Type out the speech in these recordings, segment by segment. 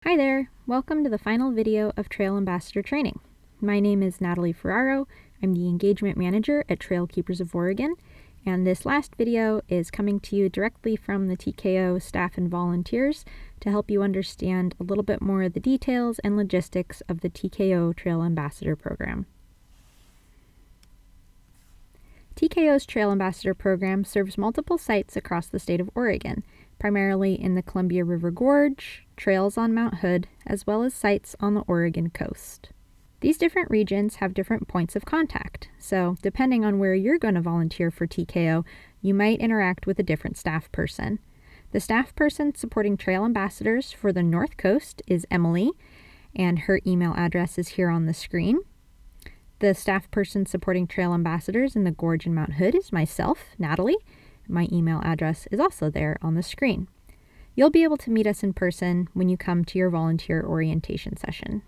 Hi there! Welcome to the final video of Trail Ambassador Training. My name is Natalie Ferraro. I'm the Engagement Manager at Trail Keepers of Oregon, and this last video is coming to you directly from the TKO staff and volunteers to help you understand a little bit more of the details and logistics of the TKO Trail Ambassador Program. TKO's Trail Ambassador Program serves multiple sites across the state of Oregon, primarily in the Columbia River Gorge, trails on Mount Hood, as well as sites on the Oregon coast. These different regions have different points of contact, so depending on where you're going to volunteer for TKO, you might interact with a different staff person. The staff person supporting trail ambassadors for the North Coast is Emily, and her email address is here on the screen. The staff person supporting trail ambassadors in the Gorge and Mount Hood is myself, Natalie. My email address is also there on the screen. You'll be able to meet us in person when you come to your volunteer orientation session.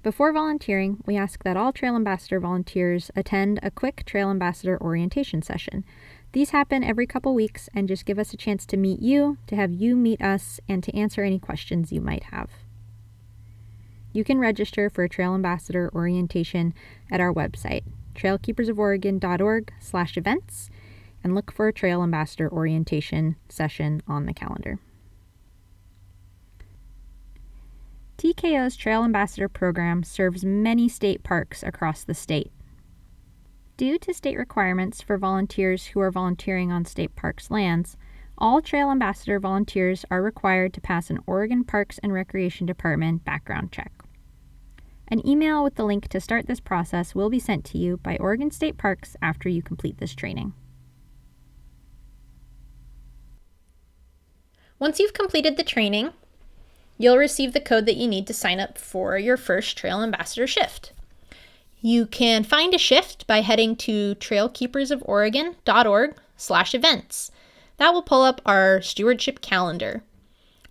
Before volunteering, we ask that all Trail Ambassador volunteers attend a quick Trail Ambassador orientation session. These happen every couple weeks and just give us a chance to meet you, to have you meet us, and to answer any questions you might have. You can register for a Trail Ambassador orientation at our website, trailkeepersoforegon.org/events, and look for a Trail Ambassador orientation session on the calendar. TKO's Trail Ambassador program serves many state parks across the state. Due to state requirements for volunteers who are volunteering on state parks lands, all Trail Ambassador volunteers are required to pass an Oregon Parks and Recreation Department background check. An email with the link to start this process will be sent to you by Oregon State Parks after you complete this training. Once you've completed the training, you'll receive the code that you need to sign up for your first Trail Ambassador shift. You can find a shift by heading to trailkeepersoforegon.org/events. That will pull up our stewardship calendar.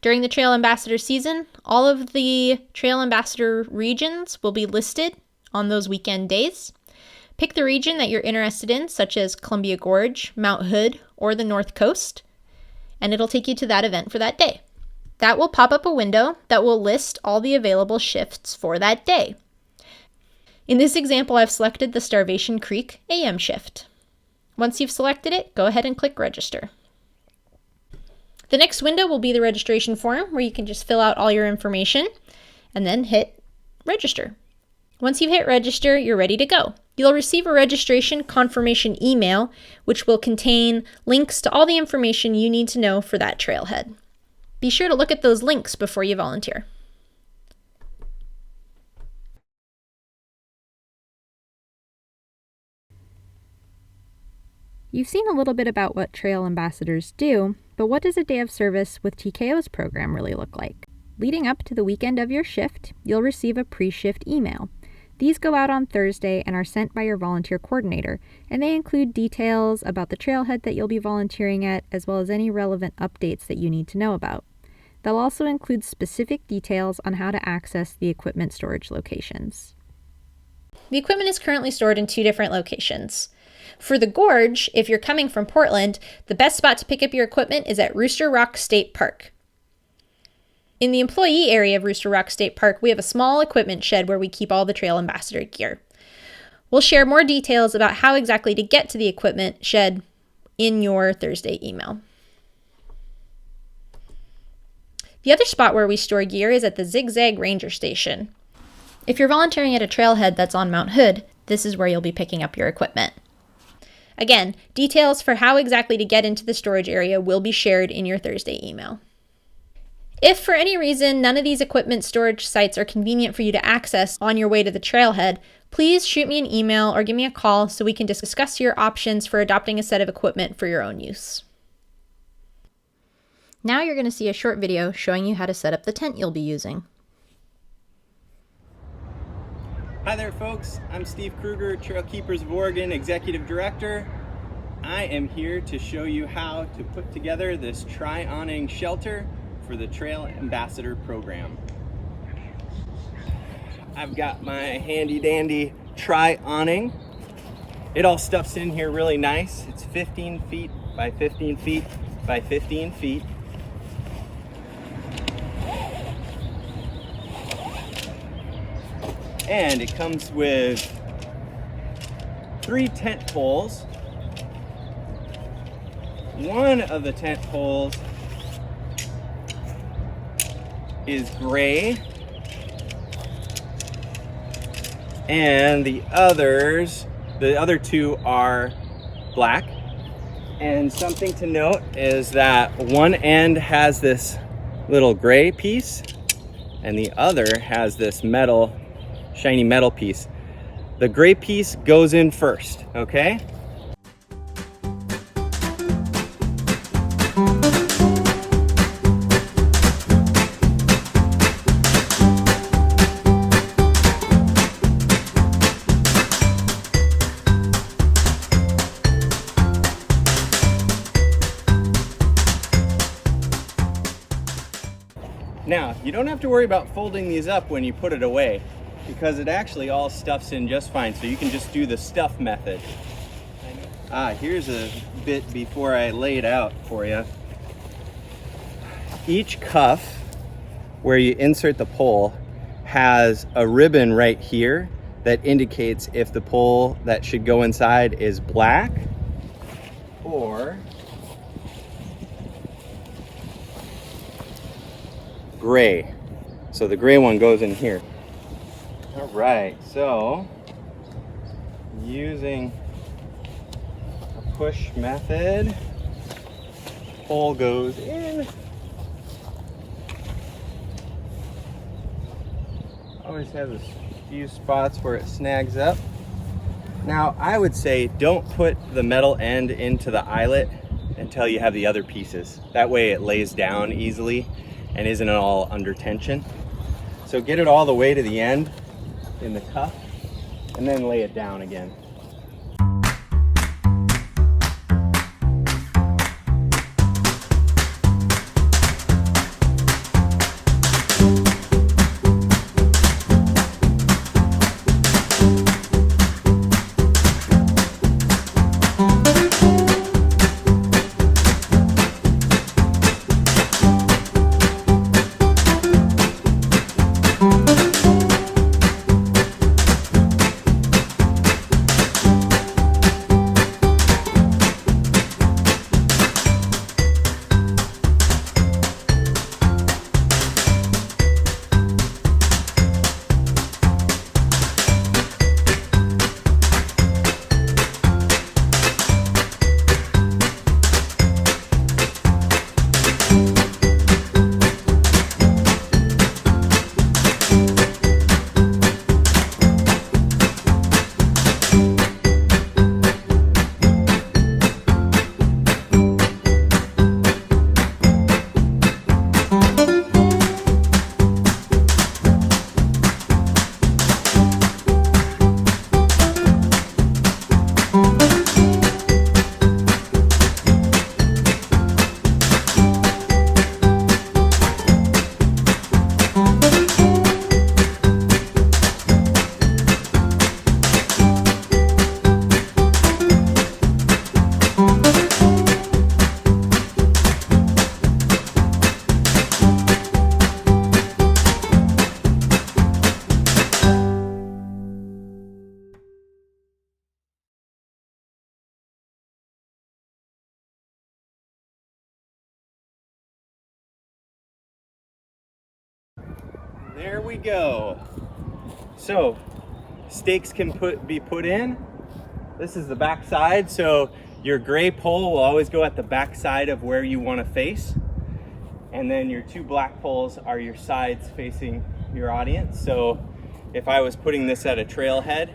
During the Trail Ambassador season, all of the Trail Ambassador regions will be listed on those weekend days. Pick the region that you're interested in, such as Columbia Gorge, Mount Hood, or the North Coast, and it'll take you to that event for that day. That will pop up a window that will list all the available shifts for that day. In this example, I've selected the Starvation Creek AM shift. Once you've selected it, go ahead and click Register. The next window will be the registration form where you can just fill out all your information and then hit Register. Once you've hit Register, you're ready to go. You'll receive a registration confirmation email, which will contain links to all the information you need to know for that trailhead. Be sure to look at those links before you volunteer. You've seen a little bit about what Trail Ambassadors do, but what does a day of service with TKO's program really look like? Leading up to the weekend of your shift, you'll receive a pre-shift email. These go out on Thursday and are sent by your volunteer coordinator, and they include details about the trailhead that you'll be volunteering at, as well as any relevant updates that you need to know about. They'll also include specific details on how to access the equipment storage locations. The equipment is currently stored in 2 different locations. For the Gorge, if you're coming from Portland, the best spot to pick up your equipment is at Rooster Rock State Park. In the employee area of Rooster Rock State Park, we have a small equipment shed where we keep all the Trail Ambassador gear. We'll share more details about how exactly to get to the equipment shed in your Thursday email. The other spot where we store gear is at the Zigzag Ranger Station. If you're volunteering at a trailhead that's on Mount Hood, this is where you'll be picking up your equipment. Again, details for how exactly to get into the storage area will be shared in your Thursday email. If for any reason none of these equipment storage sites are convenient for you to access on your way to the trailhead, please shoot me an email or give me a call so we can discuss your options for adopting a set of equipment for your own use. Now you're going to see a short video showing you how to set up the tent you'll be using. Hi there folks, I'm Steve Kruger, Trail Keepers of Oregon Executive Director. I am here to show you how to put together this tri-awning shelter for the Trail Ambassador program. I've got my handy dandy tri-awning. It all stuffs in here really nice. It's 15 feet by 15 feet by 15 feet. And it comes with 3 tent poles. One of the tent poles is gray, and the other 2 are black. And something to note is that one end has this little gray piece and the other has this metal, shiny metal piece. The gray piece goes in first, okay? Now, you don't have to worry about folding these up when you put it away, because it actually all stuffs in just fine, so you can just do the stuff method. Here's a bit before I lay it out for you. Each cuff where you insert the pole has a ribbon right here that indicates if the pole that should go inside is black or gray. So the gray one goes in here. All right, so using a push method, pole goes in. Always has a few spots where it snags up. Now, I would say don't put the metal end into the eyelet until you have the other pieces. That way it lays down easily and isn't all under tension. So get it all the way to the end in the cuff and then lay it down again. There we go. So stakes can be put in. This is the back side, so your gray pole will always go at the back side of where you want to face, and then your 2 black poles are your sides facing your audience. So if I was putting this at a trailhead,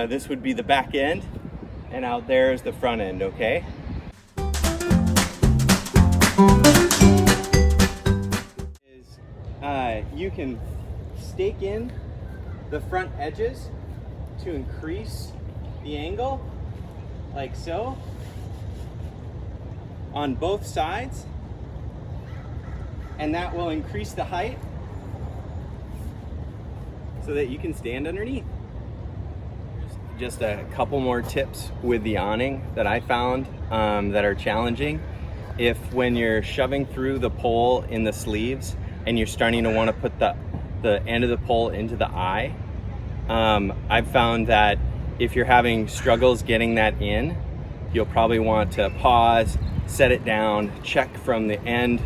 this would be the back end and out there is the front end, okay? You can stake in the front edges to increase the angle, like so, on both sides, and that will increase the height so that you can stand underneath. Just a couple more tips with the awning that I found that are challenging. If when you're shoving through the pole in the sleeves and you're starting to want to put the end of the pole into the eye, I've found that if you're having struggles getting that in, you'll probably want to pause, set it down, check from the end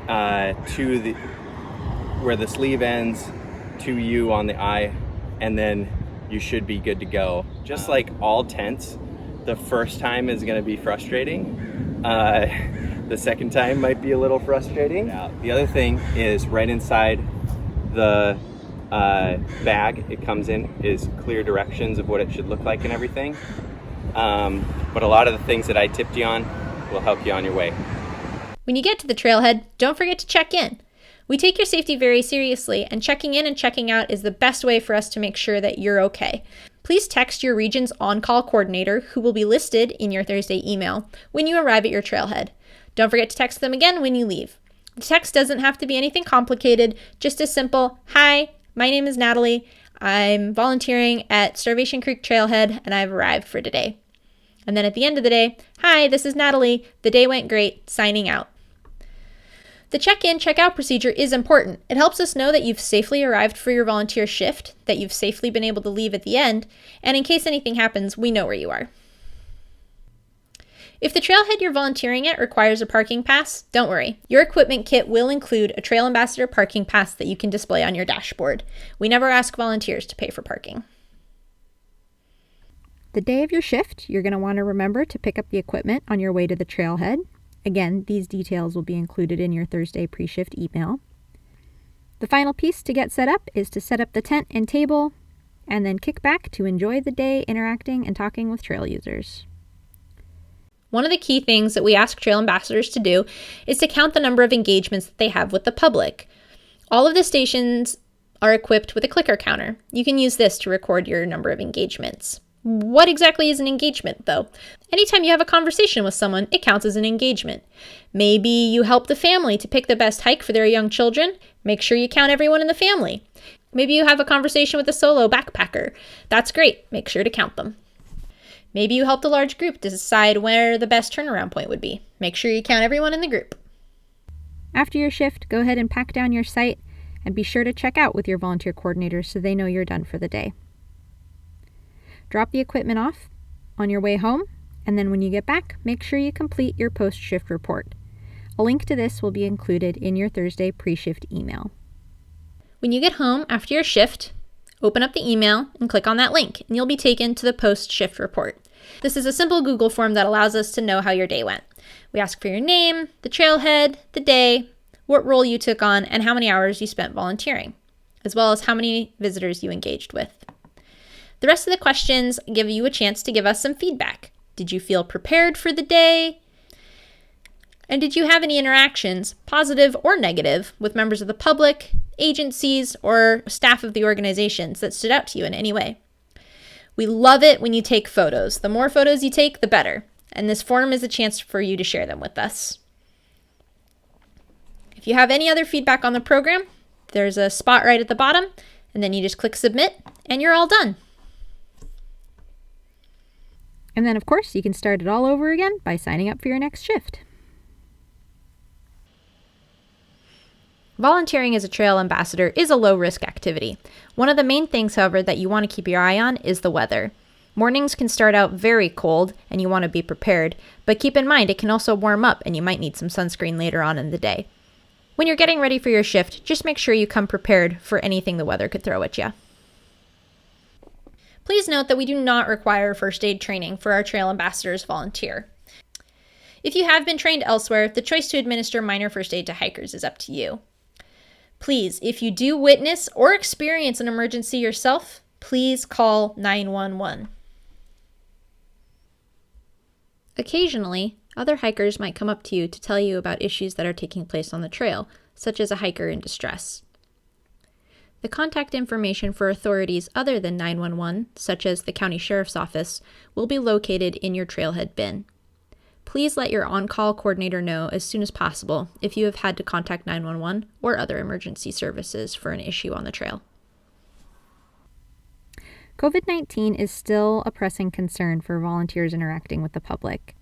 to where the sleeve ends to you on the eye, and then you should be good to go. Just like all tents, the first time is going to be frustrating. The second time might be a little frustrating. The other thing is right inside the bag it comes in is clear directions of what it should look like and everything. But a lot of the things that I tipped you on will help you on your way. When you get to the trailhead, don't forget to check in. We take your safety very seriously, and checking in and checking out is the best way for us to make sure that you're okay. Please text your region's on-call coordinator, who will be listed in your Thursday email, when you arrive at your trailhead. Don't forget to text them again when you leave. The text doesn't have to be anything complicated, just a simple, "Hi, my name is Natalie. I'm volunteering at Starvation Creek Trailhead, and I've arrived for today." And then at the end of the day, "Hi, this is Natalie. The day went great. Signing out." The check-in, check-out procedure is important. It helps us know that you've safely arrived for your volunteer shift, that you've safely been able to leave at the end, and in case anything happens, we know where you are. If the trailhead you're volunteering at requires a parking pass, don't worry. Your equipment kit will include a Trail Ambassador parking pass that you can display on your dashboard. We never ask volunteers to pay for parking. The day of your shift, you're going to want to remember to pick up the equipment on your way to the trailhead. Again, these details will be included in your Thursday pre-shift email. The final piece to get set up is to set up the tent and table, and then kick back to enjoy the day interacting and talking with trail users. One of the key things that we ask Trail Ambassadors to do is to count the number of engagements that they have with the public. All of the stations are equipped with a clicker counter. You can use this to record your number of engagements. What exactly is an engagement, though? Anytime you have a conversation with someone, it counts as an engagement. Maybe you helped a family to pick the best hike for their young children. Make sure you count everyone in the family. Maybe you have a conversation with a solo backpacker. That's great. Make sure to count them. Maybe you helped a large group to decide where the best turnaround point would be. Make sure you count everyone in the group. After your shift, go ahead and pack down your site and be sure to check out with your volunteer coordinators so they know you're done for the day. Drop the equipment off on your way home, and then when you get back, make sure you complete your post-shift report. A link to this will be included in your Thursday pre-shift email. When you get home after your shift, open up the email and click on that link, and you'll be taken to the post-shift report. This is a simple Google form that allows us to know how your day went. We ask for your name, the trailhead, the day, what role you took on, and how many hours you spent volunteering, as well as how many visitors you engaged with. The rest of the questions give you a chance to give us some feedback. Did you feel prepared for the day? And did you have any interactions, positive or negative, with members of the public, agencies, or staff of the organizations that stood out to you in any way? We love it when you take photos. The more photos you take, the better. And this form is a chance for you to share them with us. If you have any other feedback on the program, there's a spot right at the bottom, and then you just click submit, and you're all done. And then, of course, you can start it all over again by signing up for your next shift. Volunteering as a trail ambassador is a low-risk activity. One of the main things, however, that you want to keep your eye on is the weather. Mornings can start out very cold, and you want to be prepared, but keep in mind it can also warm up, and you might need some sunscreen later on in the day. When you're getting ready for your shift, just make sure you come prepared for anything the weather could throw at you. Please note that we do not require first aid training for our trail ambassadors volunteer. If you have been trained elsewhere, the choice to administer minor first aid to hikers is up to you. Please, if you do witness or experience an emergency yourself, please call 911. Occasionally, other hikers might come up to you to tell you about issues that are taking place on the trail, such as a hiker in distress. The contact information for authorities other than 911, such as the county sheriff's office, will be located in your trailhead bin. Please let your on-call coordinator know as soon as possible if you have had to contact 911 or other emergency services for an issue on the trail. COVID-19 is still a pressing concern for volunteers interacting with the public.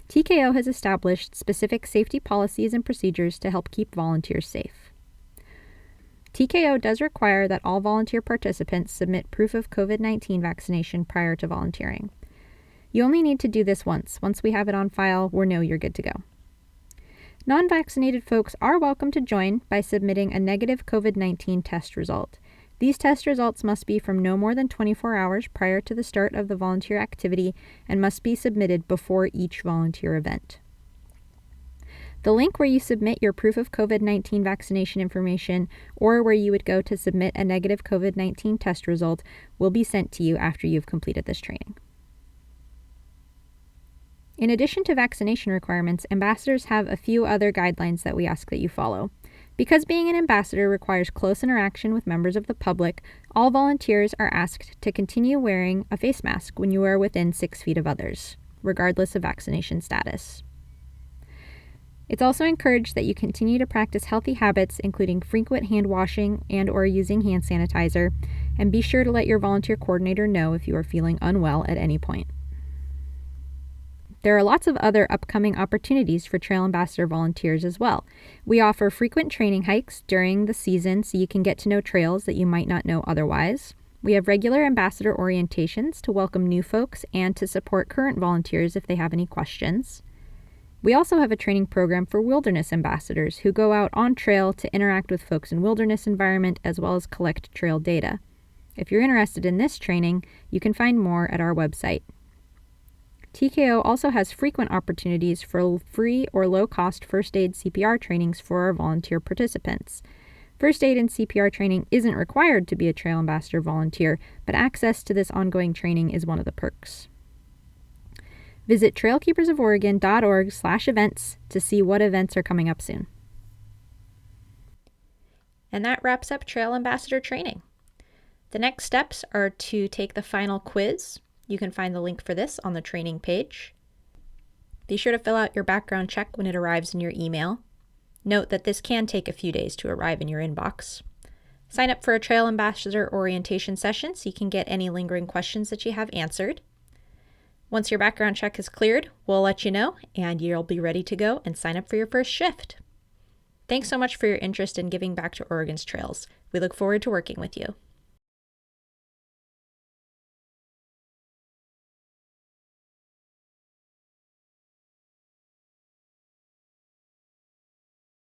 TKO has established specific safety policies and procedures to help keep volunteers safe. TKO does require that all volunteer participants submit proof of COVID-19 vaccination prior to volunteering. You only need to do this once. Once we have it on file, we know you're good to go. Non-vaccinated folks are welcome to join by submitting a negative COVID-19 test result. These test results must be from no more than 24 hours prior to the start of the volunteer activity and must be submitted before each volunteer event. The link where you submit your proof of COVID-19 vaccination information or where you would go to submit a negative COVID-19 test result will be sent to you after you've completed this training. In addition to vaccination requirements, ambassadors have a few other guidelines that we ask that you follow. Because being an ambassador requires close interaction with members of the public, all volunteers are asked to continue wearing a face mask when you are within 6 feet of others, regardless of vaccination status. It's also encouraged that you continue to practice healthy habits, including frequent hand washing and/or using hand sanitizer, and be sure to let your volunteer coordinator know if you are feeling unwell at any point. There are lots of other upcoming opportunities for Trail Ambassador volunteers as well. We offer frequent training hikes during the season so you can get to know trails that you might not know otherwise. We have regular ambassador orientations to welcome new folks and to support current volunteers if they have any questions. We also have a training program for wilderness ambassadors who go out on trail to interact with folks in wilderness environment as well as collect trail data. If you're interested in this training, you can find more at our website. TKO also has frequent opportunities for free or low-cost first aid CPR trainings for our volunteer participants. First aid and CPR training isn't required to be a Trail Ambassador volunteer, but access to this ongoing training is one of the perks. Visit trailkeepersoforegon.org/events to see what events are coming up soon. And that wraps up Trail Ambassador training. The next steps are to take the final quiz. You can find the link for this on the training page. Be sure to fill out your background check when it arrives in your email. Note that this can take a few days to arrive in your inbox. Sign up for a Trail Ambassador orientation session so you can get any lingering questions that you have answered. Once your background check is cleared, we'll let you know and you'll be ready to go and sign up for your first shift. Thanks so much for your interest in giving back to Oregon's trails. We look forward to working with you.